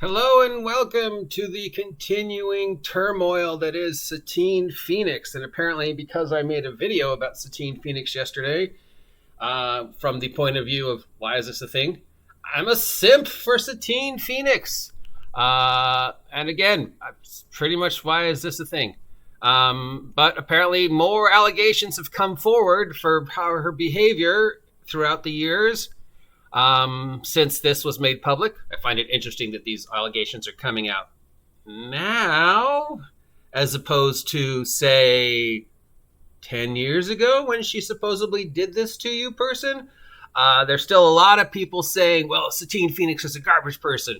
Hello and welcome to the continuing turmoil that is Satine Phoenix. And apparently, because I made a video about Satine Phoenix yesterday, from the point of view of why is this a thing, I'm a simp for Satine Phoenix. And again, pretty much why is this a thing? But apparently more allegations have come forward for her behavior throughout the years. Since this was made public. I find it interesting that these allegations are coming out now, as opposed to, say, 10 years ago when she supposedly did this to you, person. There's still a lot of people saying, well, Satine Phoenix is a garbage person.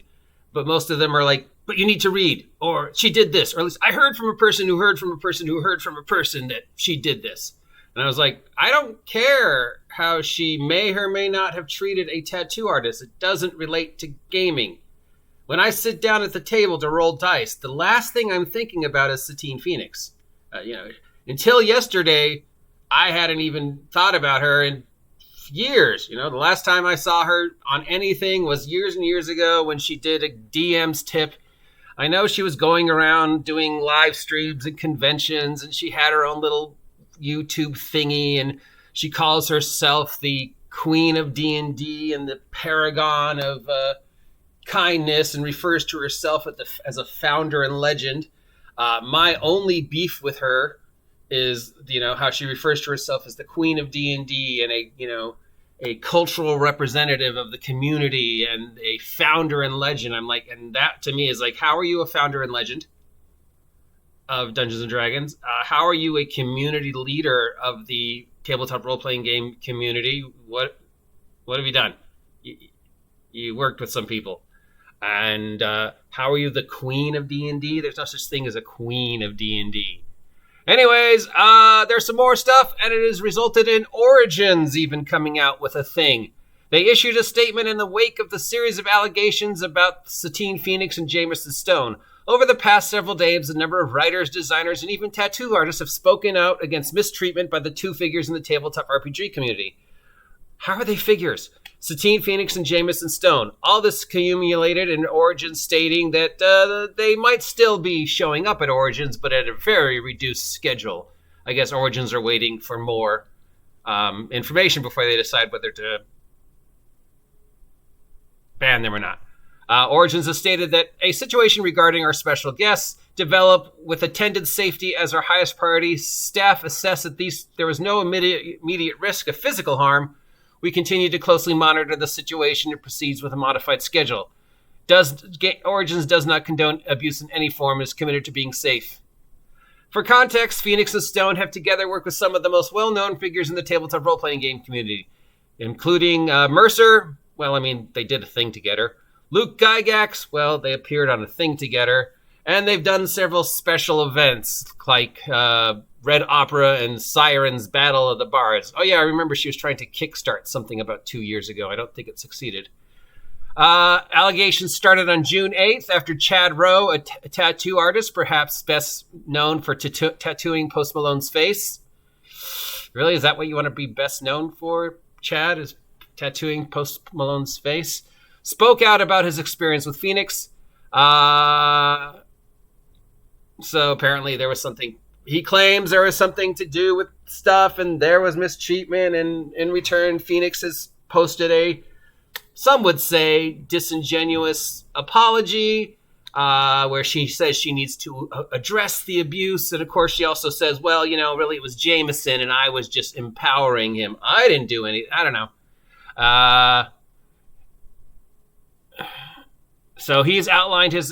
But most of them are like, but you need to read, or she did this, or at least I heard from a person who heard from a person who heard from a person that she did this. And I was like, I don't care how she may or may not have treated a tattoo artist. It doesn't relate to gaming. When I sit down at the table to roll dice, the last thing I'm thinking about is Satine Phoenix. Until yesterday, I hadn't even thought about her in years. The last time I saw her on anything was years and years ago when she did a DM's tip. I know she was going around doing live streams and conventions, and she had her own little YouTube thingy, and she calls herself the Queen of D&D and the Paragon of kindness, and refers to herself as a founder and legend. My only beef with her is, how she refers to herself as the Queen of D&D and a cultural representative of the community and a founder and legend. I'm like, and that to me is like, how are you a founder and legend of Dungeons and Dragons? How are you a community leader of the tabletop role-playing game community? What have you done? You worked with some people. And how are you the queen of D&D? There's no such thing as a queen of D&D. Anyways, there's some more stuff, and it has resulted in Origins even coming out with a thing. They issued a statement in the wake of the series of allegations about Satine Phoenix and Jameson Stone. Over the past several days, a number of writers, designers, and even tattoo artists have spoken out against mistreatment by the two figures in the tabletop RPG community. How are they figures? Satine Phoenix and Jameson Stone. All this accumulated in Origins, stating that they might still be showing up at Origins, but at a very reduced schedule. I guess Origins are waiting for more information before they decide whether to ban them or not. Origins has stated that a situation regarding our special guests developed with attendant safety as our highest priority. Staff assessed that there was no immediate risk of physical harm. We continue to closely monitor the situation and proceeds with a modified schedule. Origins does not condone abuse in any form and is committed to being safe. For context, Phoenix and Stone have together worked with some of the most well-known figures in the tabletop role-playing game community, including Mercer. Well, they did a thing together. Luke Gygax, well, they appeared on a thing together, and they've done several special events like Red Opera and Sirens Battle of the Bards. Oh yeah, I remember she was trying to kickstart something about 2 years ago. I don't think it succeeded. Allegations started on June 8th after Chad Rowe, a tattoo artist, perhaps best known for tattooing Post Malone's face. Really, is that what you want to be best known for, Chad, is tattooing Post Malone's face? Spoke out about his experience with Phoenix. So apparently there was something. He claims there was something to do with stuff, and there was mistreatment. And in return, Phoenix has posted some would say, disingenuous apology, where she says she needs to address the abuse. And of course, she also says, well, really it was Jameson, and I was just empowering him. I didn't do anything. I don't know. So he's outlined his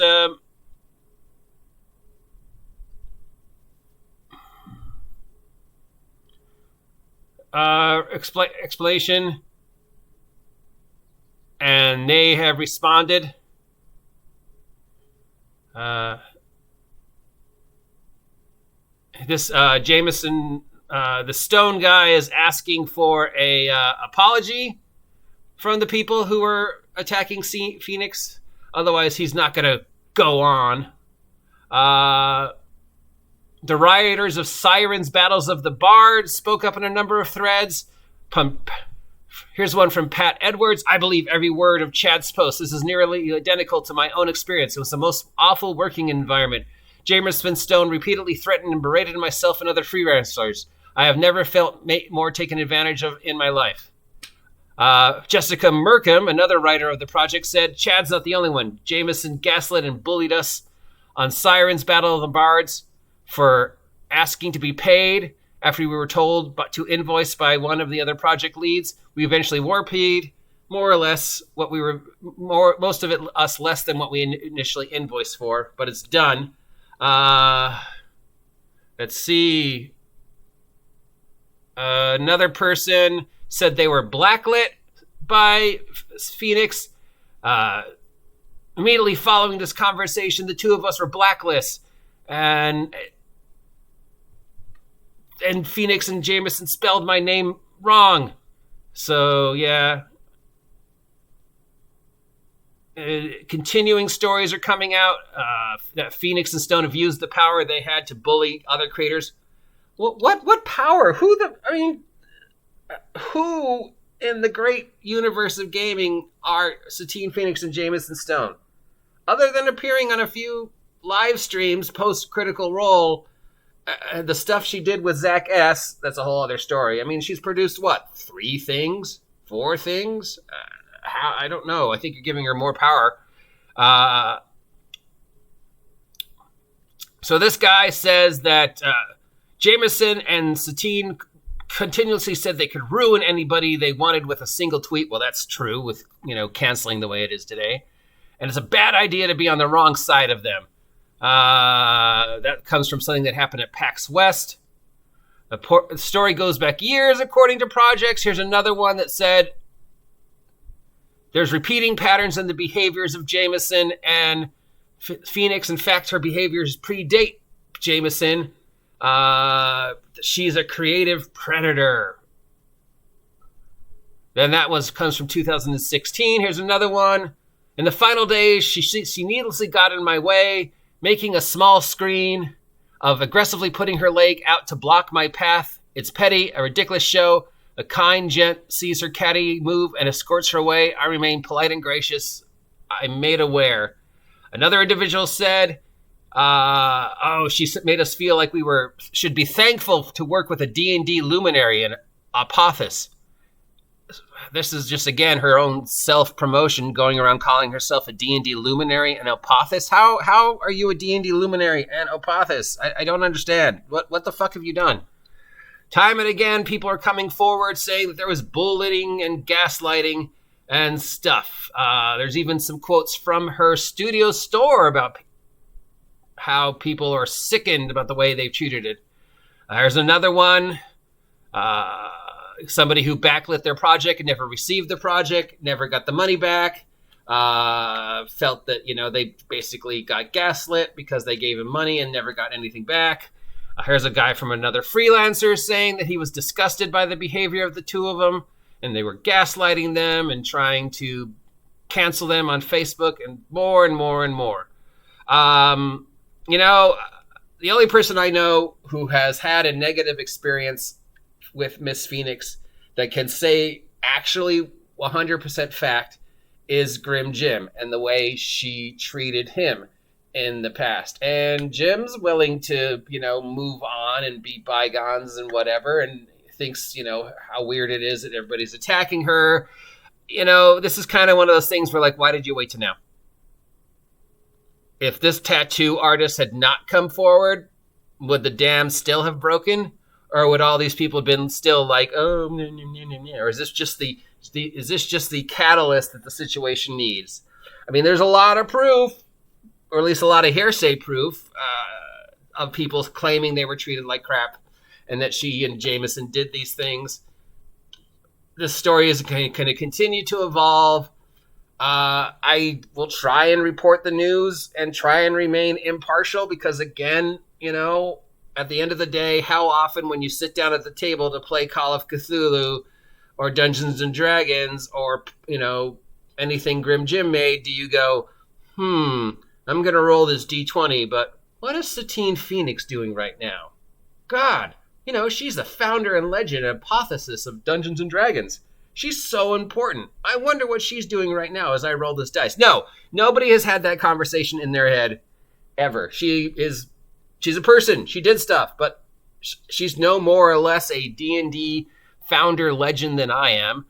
explanation, and they have responded. This Jameson, the Stone guy, is asking for a apology from the people who were attacking Phoenix. Otherwise, he's not going to go on. The Rioters of Sirens Battles of the Bards spoke up in a number of threads. Here's one from Pat Edwards. I believe every word of Chad's post. This is nearly identical to my own experience. It was the most awful working environment. Jameson Stone repeatedly threatened and berated myself and other freelancers. I have never felt more taken advantage of in my life. Jessica Merkham, another writer of the project, said, Chad's not the only one. Jameson gaslit and bullied us on Sirens Battle of the Bards for asking to be paid after we were told to invoice by one of the other project leads. We eventually were paid more or less what we were, most of it us less than what we initially invoiced for, but it's done. Let's see. Another person said they were blacklit by Phoenix. Immediately following this conversation, the two of us were blacklisted, and Phoenix and Jameson spelled my name wrong. So, yeah. Continuing stories are coming out that Phoenix and Stone have used the power they had to bully other creators. What power? Who in the great universe of gaming are Satine Phoenix and Jameson Stone? Other than appearing on a few live streams post Critical Role, the stuff she did with Zach S., that's a whole other story. I mean, she's produced, 3 things? 4 things? I don't know. I think you're giving her more power. So this guy says that Jameson and Satine continuously said they could ruin anybody they wanted with a single tweet. Well, that's true with, canceling the way it is today. And it's a bad idea to be on the wrong side of them. That comes from something that happened at PAX West. The story goes back years, according to projects. Here's another one that said, there's repeating patterns in the behaviors of Jameson and Phoenix. In fact, her behaviors predate Jameson. She's a creative predator. Then that comes from 2016. Here's another one. In the final days, she needlessly got in my way, making a small screen of aggressively putting her leg out to block my path. It's petty, a ridiculous show. A kind gent sees her catty move and escorts her away. I remain polite and gracious. I'm made aware. Another individual said, she made us feel like we should be thankful to work with a D&D luminary and Apothis. This is just, again, her own self-promotion, going around calling herself a D&D luminary and Apothis. How are you a D&D luminary and Apothis? I don't understand. What the fuck have you done? Time and again, people are coming forward saying that there was bullying and gaslighting and stuff. There's even some quotes from her studio store about how people are sickened about the way they've treated it. There's another one. Somebody who backlit their project and never received the project, never got the money back, felt that, they basically got gaslit because they gave him money and never got anything back. Here's a guy from another freelancer saying that he was disgusted by the behavior of the two of them, and they were gaslighting them and trying to cancel them on Facebook, and more and more and more. The only person I know who has had a negative experience with Miss Phoenix that can say actually 100% fact is Grim Jim and the way she treated him in the past. And Jim's willing to, move on and be bygones and whatever, and thinks, how weird it is that everybody's attacking her. This is kind of one of those things where, why did you wait till now? If this tattoo artist had not come forward, would the dam still have broken? Or would all these people have been still like, oh, or is this just the catalyst that the situation needs? I mean, there's a lot of proof, or at least a lot of hearsay proof, of people claiming they were treated like crap and that she and Jameson did these things. This story is going to continue to evolve. I will try and report the news and try and remain impartial because, again, at the end of the day, how often when you sit down at the table to play Call of Cthulhu or Dungeons and Dragons or, anything Grim Jim made, do you go, I'm going to roll this D20, but what is Satine Phoenix doing right now? God, she's the founder and legend and apotheosis of Dungeons and Dragons. She's so important. I wonder what she's doing right now as I roll this dice. No, nobody has had that conversation in their head ever. She's a person. She did stuff, but she's no more or less a D&D founder legend than I am,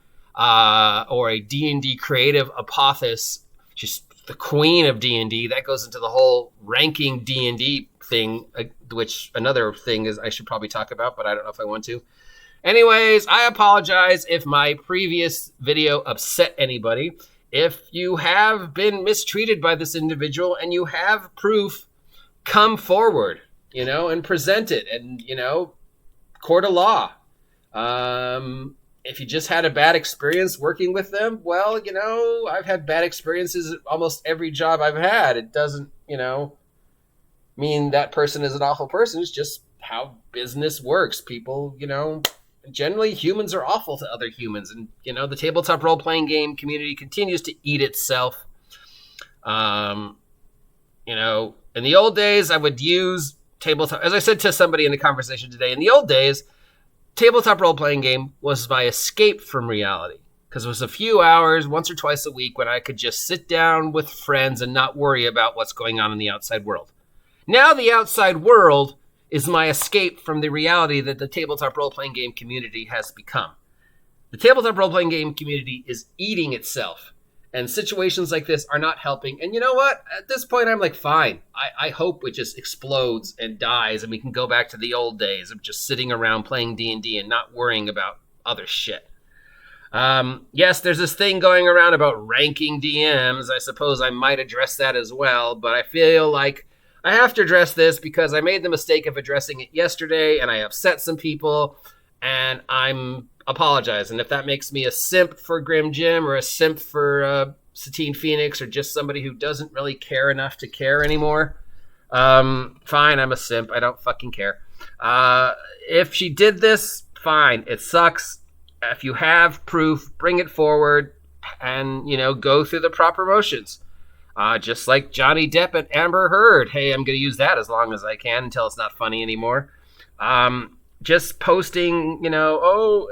or a D&D creative apothis. She's the queen of D&D. That goes into the whole ranking D&D thing, which another thing is I should probably talk about, but I don't know if I want to. Anyways, I apologize if my previous video upset anybody. If you have been mistreated by this individual and you have proof, come forward, and present it, and, court of law. If you just had a bad experience working with them, well, I've had bad experiences at almost every job I've had. It doesn't, mean that person is an awful person. It's just how business works. People, generally humans are awful to other humans. And, the tabletop role-playing game community continues to eat itself. In the old days, I would use tabletop, as I said to somebody in the conversation today, in the old days, tabletop role-playing game was my escape from reality, because it was a few hours once or twice a week when I could just sit down with friends and not worry about what's going on in the outside world. Now the outside world is my escape from the reality that the tabletop role-playing game community has become. The tabletop role-playing game community is eating itself, and situations like this are not helping. And you know what? At this point, I'm like, fine. I hope it just explodes and dies, and we can go back to the old days of just sitting around playing D&D and not worrying about other shit. Yes, there's this thing going around about ranking DMs. I suppose I might address that as well, but I feel like I have to address this because I made the mistake of addressing it yesterday, and I upset some people, and I'm apologizing. If that makes me a simp for Grim Jim or a simp for Satine Phoenix, or just somebody who doesn't really care enough to care anymore, fine, I'm a simp. I don't fucking care. If she did this, fine. It sucks. If you have proof, bring it forward and, go through the proper motions. Just like Johnny Depp and Amber Heard. Hey, I'm going to use that as long as I can until it's not funny anymore. Just posting, oh,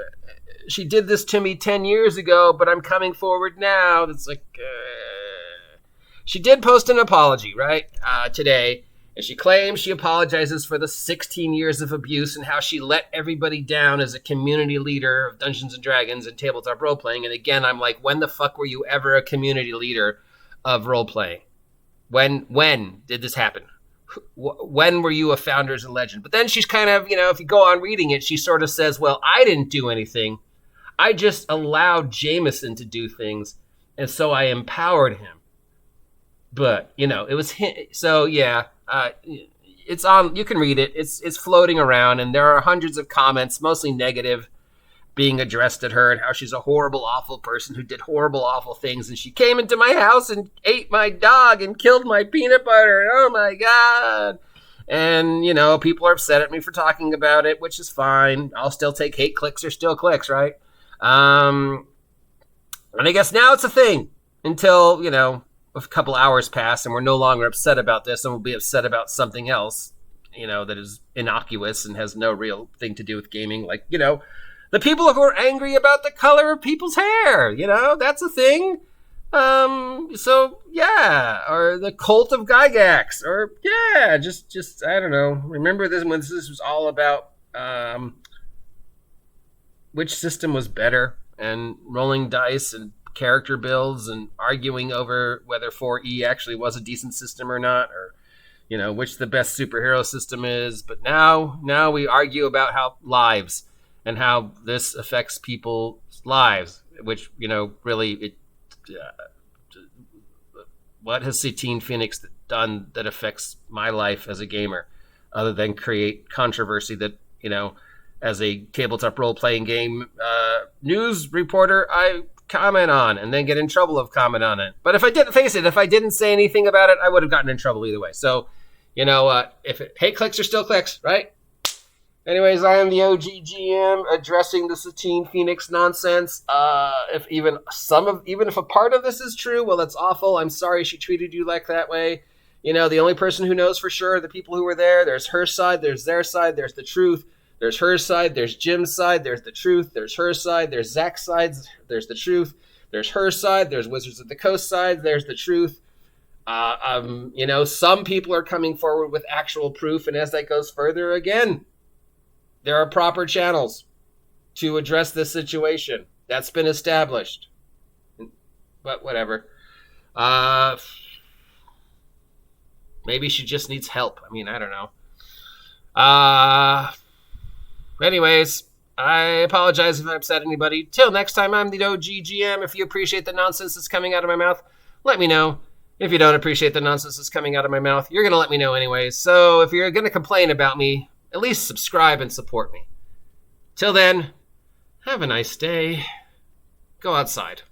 she did this to me 10 years ago, but I'm coming forward now. That's like, she did post an apology, right, today. And she claims she apologizes for the 16 years of abuse and how she let everybody down as a community leader of Dungeons & Dragons and tabletop role-playing. And again, I'm like, when the fuck were you ever a community leader of role-playing? When did this happen? When were you a founder's and legend? But then she's kind of, if you go on reading it, she sort of says, well, I didn't do anything. I just allowed Jameson to do things, and so I empowered him. But, it was him. So, yeah, it's on. You can read it. It's floating around, and there are hundreds of comments, mostly negative, being addressed at her and how she's a horrible, awful person who did horrible, awful things. And she came into my house and ate my dog and killed my peanut butter. Oh, my God. And, people are upset at me for talking about it, which is fine. I'll still take hate clicks or still clicks, right? And I guess now it's a thing until, a couple hours pass and we're no longer upset about this, and we'll be upset about something else, that is innocuous and has no real thing to do with gaming. Like, the people who are angry about the color of people's hair, that's a thing. So yeah, or the cult of Gygax, or yeah, just I don't know. Remember this when this was all about which system was better, and rolling dice and character builds and arguing over whether 4E actually was a decent system or not, or which the best superhero system is. But now we argue about how lives and how this affects people's lives, which really what has Satine Phoenix done that affects my life as a gamer, other than create controversy that as a tabletop role-playing game news reporter, I comment on and then get in trouble of comment on it. But if I didn't say anything about it, I would have gotten in trouble either way. So, hate clicks are still clicks, right? Anyways, I am the OG GM addressing the Satine Phoenix nonsense. Even if a part of this is true, well, that's awful. I'm sorry she treated you like that way. The only person who knows for sure are the people who were there. There's her side, there's their side, there's the truth. There's her side, there's Jim's side, there's the truth, there's her side, there's Zach's side, there's the truth, there's her side, there's Wizards of the Coast side, there's the truth. Some people are coming forward with actual proof, and as that goes further, again, there are proper channels to address this situation. That's been established. But whatever. Maybe she just needs help. I mean, I don't know. Anyways, I apologize if I upset anybody. Till next time, I'm the OG GM. If you appreciate the nonsense that's coming out of my mouth, let me know. If you don't appreciate the nonsense that's coming out of my mouth, you're going to let me know anyways. So if you're going to complain about me, at least subscribe and support me. Till then, have a nice day. Go outside.